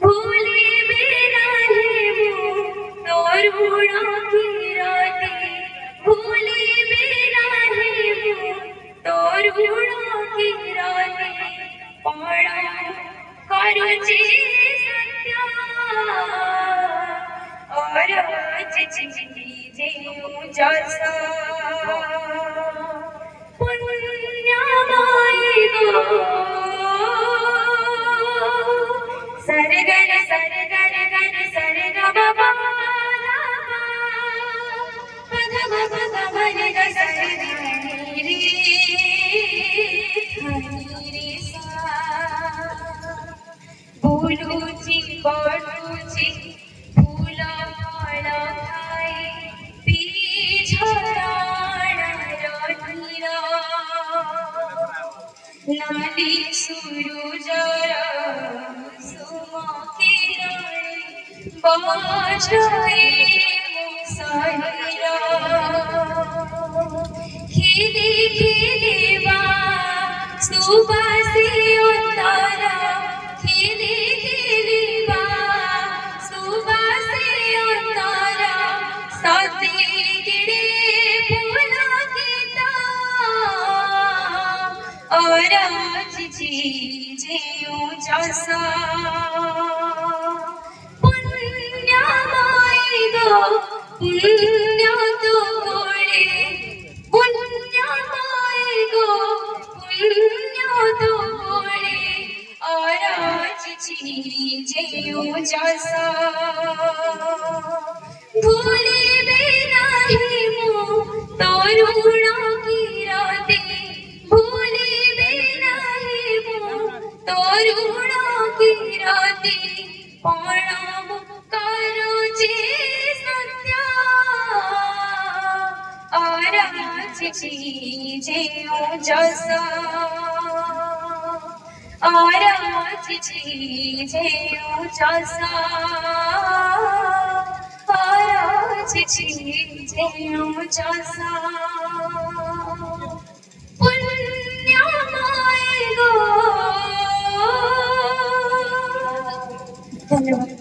भूले मेरा है वो तोरुणा की रातें, भूले मेरा है वो तोरुणा की रातें, पाड़ा करो जी सत्या और आज जी जैसा पुण्यमय गो सरगर सरगर गर सरग बाबा पद पद पद ग सरग रे हरी सा बोलूची बोलूची फूला फळा खाई पीछराण रहीरा लाली सुरुजरा बाजरे मुसाहिरा खिली खिली बा सुबासी उतारा खिली खिली बा सुबासी उतारा साथी गिरे फूला गीता और आज जी जियो जैसा पुण्य तो गोड़े पुण्यमय गो पुण्य तो गोड़े और आज जियो जैसा भूले बिना ही मुँह तोरुणा की रातें, भूले बिना ही मुँह तोरुणा की रातें, प्रणाम करो जी सत्या और आज जियो जैसा और आज जियो जैसा और आज जियो जैसा पुण्यमय गो। धन्यवाद।